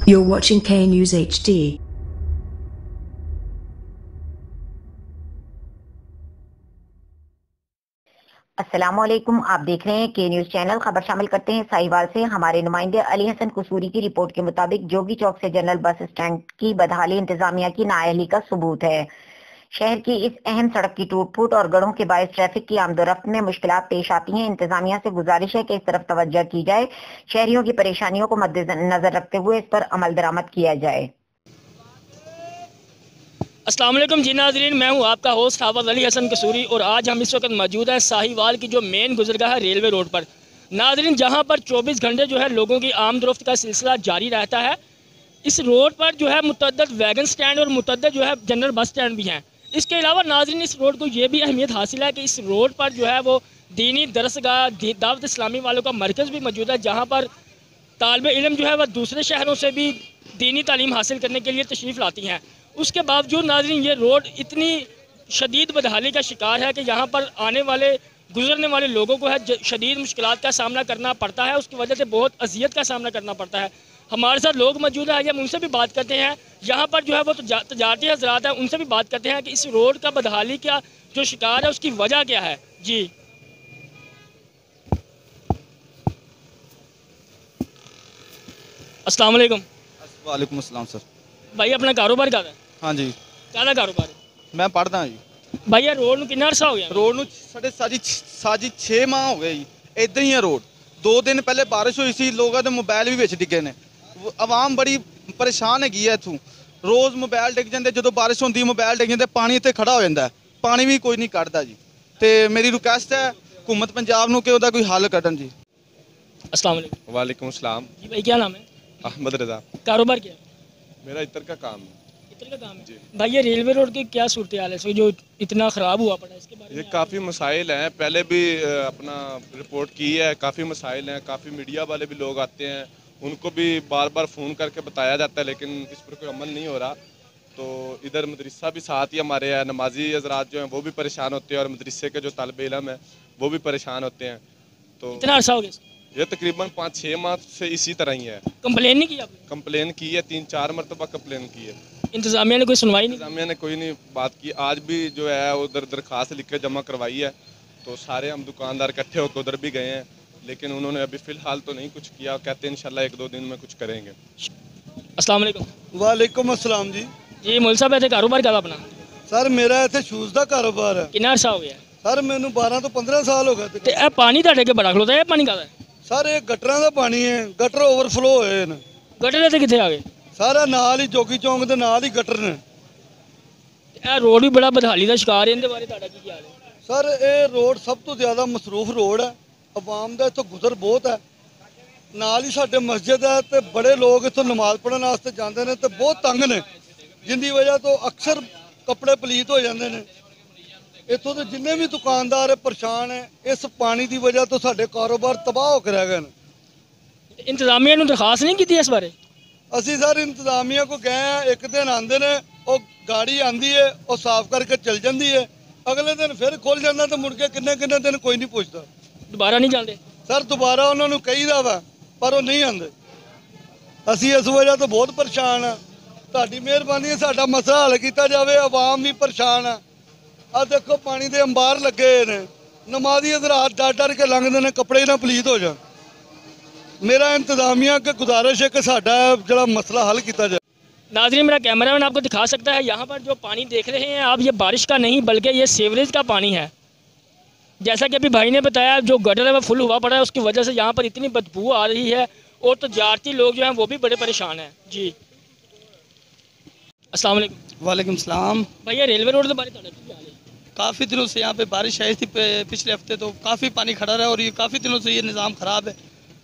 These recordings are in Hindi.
You're watching K News HD. अस्सलामुअलैकुम, आप देख रहे हैं के न्यूज़ चैनल। खबर शामिल करते हैं साहिवाल से। हमारे नुमाइंदे अली हसन कसूरी की रिपोर्ट के मुताबिक जोगी चौक से जनरल बस स्टैंड की बदहाली इंतजामिया की नाअहली का सबूत है। शहर की इस अहम सड़क की टूट फूट और गढ़ों के बायस ट्रैफिक की आमदोरफ्त में मुश्किलात पेश आती हैं। इंतजामिया से गुजारिश है कि इस तरफ तवज्जो की जाए, शहरियों की परेशानियों को मद्देनजर रखते हुए इस पर अमल दरामद किया जाए। अस्सलाम वालेकुम जी नाज़रीन, मैं हूं आपका होस्ट हाफिज़ अली हसन कसूरी और आज हम इस वक्त मौजूद हैं साहिवाल की जो मेन गुजरगाह है रेलवे रोड पर। नाज़रीन, जहां पर 24 घंटे जो है लोगों की आमदोरफ्त का सिलसिला जारी रहता है। इस रोड पर जो है मुतअद्दिद वैगन स्टैंड और मुतअद्दिद जो है जनरल बस स्टैंड भी हैं। इसके अलावा नाज़रीन, इस रोड को ये भी अहमियत हासिल है कि इस रोड पर जो है वो दीनी दरसगाह दावत इस्लामी वालों का मरकज़ भी मौजूद है, जहाँ पर तालिब इल्म जो है वह दूसरे शहरों से भी दीनी तालीम हासिल करने के लिए तशरीफ़ लाती हैं। उसके बावजूद नाज़रीन, ये रोड इतनी शदीद बदहाली का शिकार है कि यहाँ पर आने वाले गुजरने वाले लोगों को है शदीद मुश्किलात का सामना करना पड़ता है। उसकी वजह से बहुत अजियत का सामना करना पड़ता है। हमारे साथ लोग मौजूद हैं, हम उनसे भी बात करते हैं। यहाँ पर जो है वो तजारती हज़रात हैं, उनसे भी बात करते हैं कि इस रोड का बदहाली का जो शिकार है उसकी वजह क्या है। जी, अस्सलाम वालेकुम। वालेकुम अस्सलाम सर। भाई, अपना कारोबार क्या है? हाँ जी, क्या कारोबार है? मैं पढ़दा जी। भाई, ये रोड कितना अरसा हो गया? रोड ਨੂੰ ਸਾਡੇ ਸਾਜੀ 6 ਮਾਹ ਹੋ ਗਏ ਜੀ। ਇਦਾਂ ਹੀ ਹੈ ਰੋਡ। 2 ਦਿਨ ਪਹਿਲੇ ਬਾਰਿਸ਼ ਹੋਈ ਸੀ, ਲੋਕਾਂ ਦੇ ਮੋਬਾਈਲ ਵੀ ਵਿੱਚ ਡਿੱਗੇ ਨੇ। ਆਵਾਮ ਬੜੀ ਪਰੇਸ਼ਾਨ ਹੈਗੀ ਹੈ ਇੱਥੋਂ। ਰੋਜ਼ ਮੋਬਾਈਲ ਡਿੱਗ ਜਾਂਦੇ, ਜਦੋਂ ਬਾਰਿਸ਼ ਹੁੰਦੀ ਮੋਬਾਈਲ ਡਿੱਗ ਜਾਂਦੇ, ਪਾਣੀ ਇੱਥੇ ਖੜਾ ਹੋ ਜਾਂਦਾ। ਪਾਣੀ ਵੀ ਕੋਈ ਨਹੀਂ ਕੱਢਦਾ ਜੀ। ਤੇ ਮੇਰੀ ਰਿਕੁਐਸਟ ਹੈ हुकूमत पंजाब ਨੂੰ कि ਉਹਦਾ ਕੋਈ हल ਕੱਢਣ जी। अस्सलाम वालेकुम। वालेकुम सलाम। जी भाई, क्या नाम है? अहमद रज़ा। कारोबार क्या है? मेरा इत्र का काम है। इत्र का काम है भाई। ये रेलवे रोड की क्या सूरत हाल है इसमें जो इतना ख़राब हुआ पड़ा है, इसके बारे में? ये काफ़ी मसाइल हैं, पहले भी अपना रिपोर्ट की है। काफ़ी मसाइल हैं, काफ़ी मीडिया वाले भी लोग आते हैं, उनको भी बार बार फ़ोन करके बताया जाता है, लेकिन इस पर कोई अमल नहीं हो रहा। तो इधर मदरसा भी साथ ही हमारे हैं, नमाजी हजरात जो हैं वो भी परेशान होते हैं और मदरसे के जो तालिब इल्म हैं वो भी परेशान होते हैं। तो इतना अरसा हो गया ये तकरीबन 5-6 माह से इसी तरह ही है। कंप्लेन नहीं की आपने? कंप्लेन की है, 3-4 मरतबा कंप्लेन की है। इंतजामिया ने कोई सुनवाई नहीं? इंतजामिया ने कोई नहीं बात की। आज भी जो है उधर दरखास्त लिख के जमा करवाई है, तो सारे हम दुकानदार इकट्ठे होकर उधर भी गए हैं, लेकिन उन्होंने अभी फ़िलहाल तो नहीं कुछ किया। कहते हैं इंशाल्लाह 1-2 दिन में कुछ करेंगे। अस्सलाम वालेकुम। वालेकुम अस्सलाम जी। जी मुल साहब, ऐसे कारोबार क्या अपना? सर मेरा इतने शूज़ का कारोबार है। कितना अरसा हो गया? सर मैनू 12 तो 15 साल हो गए। ਤੇ ਇਹ ਪਾਣੀ ਤੁਹਾਡੇ ਕੇ ਬੜਾ ਖਲੋਤਾ ਹੈ, ਪਾਣੀ ਕਾਹਦਾ ਹੈ? सर ये गटरां ਦਾ ਪਾਣੀ ਹੈ, गटर ओवरफ्लो ਹੋਏ ਨੇ। ਗਟਰ ਤੇ ਕਿੱਥੇ ਆ ਗਏ? ਸਾਰਾ ਨਾਲ ਹੀ ਜੋਗੀ ਚੌਂਕ ਦੇ ਨਾਲ ਹੀ ਗਟਰ ਨੇ। ਇਹ ਰੋਡ ਵੀ ਬੜਾ ਬਦਹਾਲੀ ਦਾ ਸ਼ਿਕਾਰ ਹੈ, ਇਹਦੇ ਬਾਰੇ ਤੁਹਾਡਾ ਕੀ ਖਿਆਲ ਹੈ? ਸਰ ਇਹ ਰੋਡ ਸਭ ਤੋਂ ਜ਼ਿਆਦਾ ਮਸਰੂਫ ਰੋਡ ਹੈ, ਆਵਾਮ ਦਾ ਇੱਥੋਂ ਗੁਜ਼ਰ ਬਹੁਤ ਹੈ। ਨਾਲ ਹੀ ਸਾਡੇ ਮਸਜਿਦ ਹੈ ਤੇ ਬੜੇ ਲੋਕ ਇੱਥੋਂ ਨਮਾਜ਼ ਪੜ੍ਹਨ ਵਾਸਤੇ ਜਾਂਦੇ ਨੇ ਤੇ ਬਹੁਤ ਤੰਗ ਨੇ, ਜਿੰਦੀ ਵਜ੍ਹਾ ਤੋਂ ਅਕਸਰ ਕੱਪੜੇ ਪਲੀਤ ਹੋ ਜਾਂਦੇ ਨੇ। ਇੱਥੋਂ ਦੇ ਜਿੰਨੇ ਵੀ ਦੁਕਾਨਦਾਰ ਹੈ ਪਰੇਸ਼ਾਨ ਹੈ, ਇਸ ਪਾਣੀ ਦੀ ਵਜ੍ਹਾ ਤੋਂ ਸਾਡੇ ਕਾਰੋਬਾਰ ਤਬਾਹ ਹੋ ਕੇ ਰਹਿ ਗਏ ਨੇ। ਇੰਤਜ਼ਾਮੀਆ ਨੂੰ ਦਰਖਾਸਤ ਨਹੀਂ ਕੀਤੀ ਇਸ ਬਾਰੇ? ਅਸੀਂ ਸਰ ਇੰਤਜ਼ਾਮੀਆ ਕੋ ਗਏ ਆ, ਇੱਕ ਦਿਨ ਆਉਂਦੇ ਨੇ, ਉਹ ਗਾੜੀ ਆਂਦੀ ਹੈ, ਉਹ ਸਾਫ਼ ਕਰਕੇ ਚਲ ਜਾਂਦੀ ਹੈ, ਅਗਲੇ ਦਿਨ ਫਿਰ ਖੁੱਲ ਜਾਂਦਾ ਤੇ ਮੁੜ ਕੇ ਕਿੰਨੇ ਦਿਨ ਕੋਈ ਨਹੀਂ ਪੁੱਛਦਾ। ਦੁਬਾਰਾ ਨਹੀਂ ਜਾਂਦੇ? ਸਰ ਦੁਬਾਰਾ ਉਹਨਾਂ ਨੂੰ ਕਹੀਦਾ ਵਾ ਪਰ ਉਹ ਨਹੀਂ ਆਉਂਦੇ। ਅਸੀਂ ਇਸ ਵਜ੍ਹਾ ਤੋਂ ਬਹੁਤ ਪਰੇਸ਼ਾਨ ਆ। ਤੁਹਾਡੀ ਮਿਹਰਬਾਨੀ ਹੈ ਸਾਡਾ ਮਸਲਾ ਹੱਲ ਕੀਤਾ ਜਾਵੇ, ਆਵਾਮ ਵੀ ਪਰੇਸ਼ਾਨ ਆ। ਆ ਦੇਖੋ ਪਾਣੀ ਦੇ ਅੰਬਾਰ ਲੱਗੇ ਨੇ, ਨਮਾਜ਼ੀ ਹਜ਼ਰਾਤ ਡਰ ਕੇ ਲੰਘਦੇ ਨੇ, ਕੱਪੜੇ ਨਾ ਪਲੀਤ ਹੋ ਜਾਣ। मेरा इंतजामिया के गुजारिश है कि साडा जरा मसला हल किया जाए। नाज़रीन, मेरा कैमरामैन आपको दिखा सकता है, यहाँ पर जो पानी देख रहे हैं आप, ये बारिश का नहीं बल्कि ये सीवरेज का पानी है। जैसा कि अभी भाई ने बताया, जो गटर है वो फुल हुआ पड़ा है, उसकी वजह से यहाँ पर इतनी बदबू आ रही है और तो तजारती लोग जो हैं वो भी बड़े परेशान हैं। जी, अस्सलाम वालेकुम। वालेकुम सलाम। भैया, रेलवे रोड के बारे में काफ़ी दिनों से यहाँ पे बारिश आई थी पिछले हफ्ते, तो काफ़ी पानी खड़ा रहा और ये काफ़ी दिनों से ये निज़ाम ख़राब है।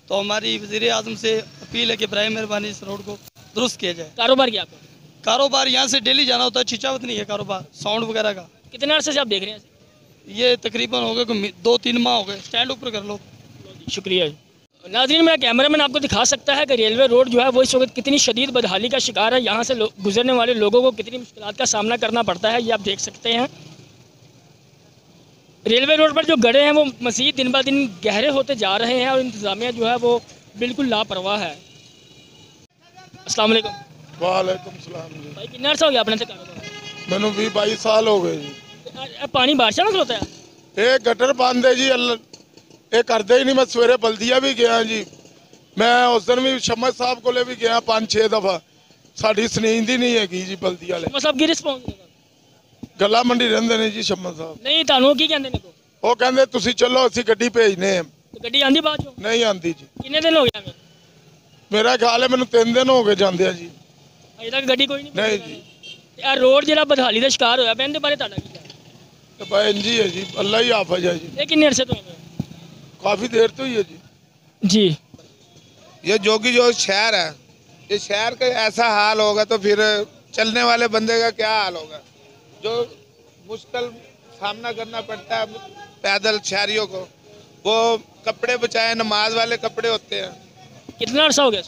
तो हमारी वज़ीर आज़म से अपील है कि बराए मेहरबानी इस रोड को दुरुस्त किया जाए। कारोबार क्या आपका? कारोबार यहाँ से डेली जाना होता है, छिचावत नहीं है कारोबार साउंड वगैरह का। कितने अर्से से आप देख रहे हैं? ये तकरीबन हो गए 2-3 माह हो गए। स्टैंड ऊपर कर लो। शुक्रिया। नाज़रीन, मेरा कैमरामैन आपको दिखा सकता है कि रेलवे रोड जो है वो इस वक्त कितनी शदीद बदहाली का शिकार है। यहाँ से गुजरने वाले लोगों को कितनी मुश्किलात का सामना करना पड़ता है, ये आप देख सकते हैं। रेलवे रोड पर जो गड्ढे हैं वो मज़ीद दिन ब दिन गहरे होते जा रहे हैं और इंतज़ामिया जो है वो बिल्कुल लापरवाह है। अस्सलाम वालेकुम वालेकुम सलाम जी। भाई कितना अर्सा हो गया अपने से कारोबार मैनू 20-22 साल हो गए जी। पानी बारिशा में खलोता है ये गटर बंद है जी, ये करते ही नहीं। मैं सवेरे बल्दिया भी गया जी, मैं उस दिन भी शम्मद साहब को भी गया 5-6 दफा। साड़ी सनींद ही नहीं हैगी जी बल्दी वाले। मतलब की रिस्पॉन्स गला मंडी रहंदे ने जी शम्मद साहब। नहीं ਤੁਹਾਨੂੰ ਕੀ ਕਹਿੰਦੇ ਨੇ ਉਹ ਕਹਿੰਦੇ ਤੁਸੀਂ ਚਲੋ ਅਸੀਂ ਗੱਡੀ ਭੇਜਨੇ ਆ। ਤੇ ਗੱਡੀ ਆਂਦੀ ਬਾਅਦ ਚੋਂ ਨਹੀਂ ਆਂਦੀ ਜੀ। ਕਿੰਨੇ ਦਿਨ ਹੋ ਗਏ ਐਵੇਂ ਮੇਰਾ ਖਿਆਲ ਹੈ ਮੈਨੂੰ 3 ਦਿਨ ਹੋ ਗਏ ਜਾਂਦੇ ਆ ਜੀ। ਅਜੇ ਤੱਕ ਗੱਡੀ ਕੋਈ ਨਹੀਂ ਨਹੀਂ ਜੀ। ਤੇ ਆ ਰੋਡ ਜਿਹੜਾ ਬਦਹਾਲੀ ਦਾ ਸ਼ਿਕਾਰ ਹੋਇਆ ਪਿਆ ਇਹਦੇ ਬਾਰੇ ਤੁਹਾਡਾ ਕੀ ਖਿਆਲ ਹੈ? ਤੇ ਭਾਈ ਇੰਜੀ ਹੈ ਜੀ, ਅੱਲਾ ਹੀ ਹਾਫਿਜ਼ ਹੈ ਜੀ। ਇਹ ਕਿੰਨੇ ਅਰਸੇ ਤੋਂ ਹੋਇਆ काफी देर तो ही है जी। जी ये जोगी जो शहर है, ये शहर का ऐसा हाल होगा तो फिर चलने वाले बंदे का क्या हाल होगा। जो मुश्किल सामना करना पड़ता है पैदल शहरियों को, वो कपड़े बचाए नमाज वाले कपड़े होते हैं। कितना अरसा हो गया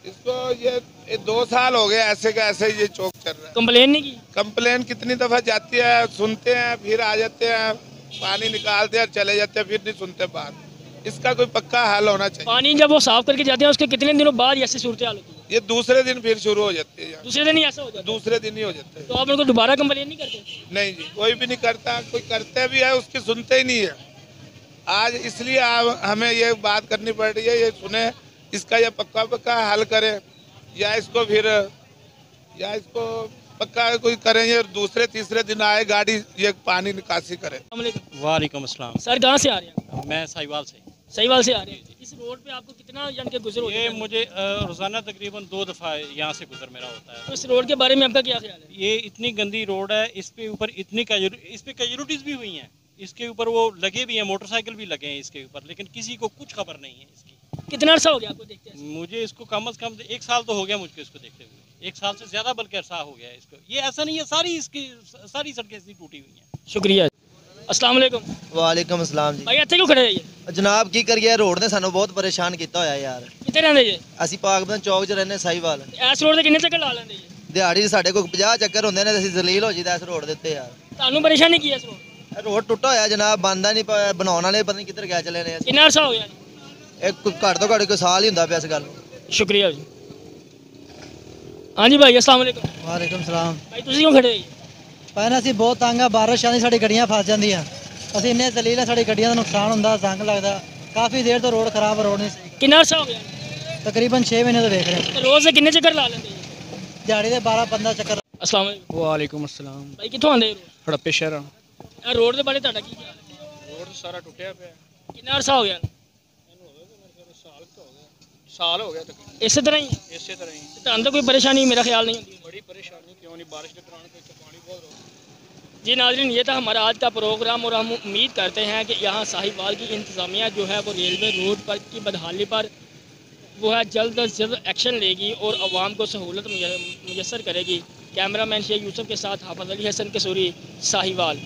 इसको ये 2 साल हो गए ऐसे का ऐसे ये चौक चल रहा है। कंप्लेन नहीं की? कंप्लेन कितनी दफ़ा जाती है, सुनते हैं फिर आ जाते हैं, पानी निकालते हैं चले जाते हैं, फिर नहीं सुनते बात। इसका कोई पक्का हल होना चाहिए। पानी जब वो साफ करके जाते हैं उसके कितने दिनों बाद ऐसी सूरत हाल होती है? ये दूसरे दिन फिर शुरू हो जाती है। दूसरे दिन ही ऐसा हो जाता है? दूसरे दिन ही हो जाता है। तो आप उनको दोबारा कंप्लेन नहीं करते? नहीं जी, कोई भी नहीं करता। कोई करते भी है उसकी सुनते ही नहीं है। आज इसलिए हमें ये बात करनी पड़ रही है, ये सुने, इसका ये पक्का हल करे, या इसको पक्का कोई करेंगे। दूसरे तीसरे दिन आए गाड़ी ये पानी निकासी करे। वालेकुम अस्सलाम। सर कहाँ से आ रहे हैं? मैं साहिवाल से। सहीवाल से आ रहे हैं। इस रोड पे आपको कितना यानी कि गुजर होता ये है? मुझे रोज़ाना तकरीबन 2 दफ़ा यहाँ से गुजर मेरा होता है। तो इस रोड के बारे में आपका क्या ख्याल है? ये इतनी गंदी रोड है, इस पे ऊपर इस पे कैजुअलिटीज़ भी हुई हैं। इसके ऊपर वो लगे भी हैं, मोटरसाइकिल भी लगे हैं इसके ऊपर, लेकिन किसी को कुछ खबर नहीं है इसकी। कितना अर्सा हो गया आपको देखते हैं? मुझे इसको कम अज़ कम 1 साल तो हो गया मुझको इसको देखते हुए। 1 साल से ज़्यादा बल्कि अरसा हो गया है इसको। ये ऐसा नहीं है, सारी सड़कें इसकी टूटी हुई हैं। शुक्रिया। अस्सलाम वालेकुम। वालेकुम अस्सलाम जी। भाई ਇੱਥੇ ਕਿਉਂ ਖੜੇ ਹੈ? जनाब की करिए, रोड ने सानू बहुत परेशान किया होया यार। ਕਿੱਥੇ ਰਹਿੰਦੇ ਜੀ? ਅਸੀਂ ਪਾਕਬੰਦ ਚੌਕ 'ਚ ਰਹਿੰਦੇ ਸਾਹੀਵਾਲ। ਇਸ ਰੋਡ ਤੇ ਕਿੰਨੇ ਚੱਕਰ ਲਾ ਲੈਂਦੇ ਜੀ? ਦਿਹਾੜੀ ਦੇ ਸਾਡੇ ਕੋਲ 50 ਚੱਕਰ ਹੁੰਦੇ ਨੇ ਤੇ ਅਸੀਂ ਜ਼ਲੀਲ ਹੋ ਜੀਦਾ ਇਸ ਰੋਡ ਦੇ ਉੱਤੇ ਯਾਰ। ਤੁਹਾਨੂੰ ਪਰੇਸ਼ਾਨੀ ਕੀ ਹੈ ਇਸ ਰੋਡ? ਇਹ ਰੋਡ ਟੁੱਟਾ ਹੋਇਆ ਜਨਾਬ, ਬੰਦਾ ਨਹੀਂ ਬਣਾਉਣ ਵਾਲੇ ਪਤਾ ਨਹੀਂ ਕਿੱਧਰ ਗਿਆ ਚਲੇ ਨੇ। ਕਿੰਨਾ ਅਰਸਾ ਹੋ ਗਿਆ ਜੀ? ਇੱਕ ਘੱਟ ਤੋਂ ਘੱਟ ਕੋਈ ਸਾਲ ਹੀ ਹੁੰਦਾ ਪਿਆ ਇਸ ਗੱਲ ਨੂੰ। ਸ਼ੁਕਰੀਆ ਜੀ। ਹਾਂਜੀ ਭਾਈ अस्सलाम वालेकुम। ਵਾਲੇਕੁਮ ਸਲਾਮ। ਭਾਈ ਤੁਸੀਂ ਕਿਉਂ ਖੜੇ ਹੋ ਜੀ? ਪਹਿਲਾਂ ਅਸੀਂ ਬਹੁਤ ਤੰਗ ਆ, ਬਾਰਿਸ਼ ਆਉਂਦੀ ਸਾਡੀ ਗੱਡੀਆਂ ਫਸ ਜਾਂਦੀਆਂ। ਅਸੀਂ ਇੰਨੇ ਜ਼ਲੀਲ ਆ, ਸਾਡੀ ਗੱਡੀਆਂ ਦਾ ਨੁਕਸਾਨ ਹੁੰਦਾ, ਜ਼ੰਗ ਲੱਗਦਾ। ਕਾਫੀ ਦੇਰ ਤੋਂ ਰੋਡ ਖਰਾਬ, ਰੋਡ ਨਹੀਂ ਸਹੀ। ਕਿੰਨਾ ਅਰਸਾ ਹੋ ਗਿਆ? ਤਕਰੀਬਨ 6 ਮਹੀਨੇ ਤੋਂ ਵੇਖ ਰਹੇ। ਰੋਜ਼ ਦੇ ਕਿੰਨੇ ਚੱਕਰ ਲਾ ਲੈਂਦੇ ਜੀ? ਦਿਹਾੜੀ ਦੇ 12-15 ਚੱਕਰ। अस्सलाम वालेकुम। वालेकुम अस्सलाम। ਭਾਈ ਕਿੱਥੋਂ ਆਉਂਦੇ ਹੋ? हड़प्पे शहर ਇਹ ਰੋਡ ਦੇ ਬਾਰੇ ਤੁਹਾਡਾ ਕੀ ਖਿਆਲ ਹੈ? रोड सारा टुटिया पे ਕਿੰਨਾ ਅਰਸਾ ਹੋ ਗਿਆ? साल हो गया तक ਇਸੇ ਤਰ੍ਹਾਂ ਹੀ? इसी तरह ही ਤੁਹਾਨੂੰ ਤਾਂ ਕੋਈ परेशानी मेरा ख्याल नहीं होती? बड़ी परेशानी क्यों नहीं, बारिश के दौरान पानी बहुत रोक। जी नाज़रीन, ये था हमारा आज का प्रोग्राम और हम उम्मीद करते हैं कि यहाँ साहिवाल की इंतज़ामिया जो है वो रेलवे रोड पर की बदहाली पर वो है जल्द अज जल्द एक्शन लेगी और आवाम को सहूलत मुयस्सर करेगी। कैमरामैन शेख यूसुफ के साथ हाफिज़ अली हसन कसूरी, साहिवाल।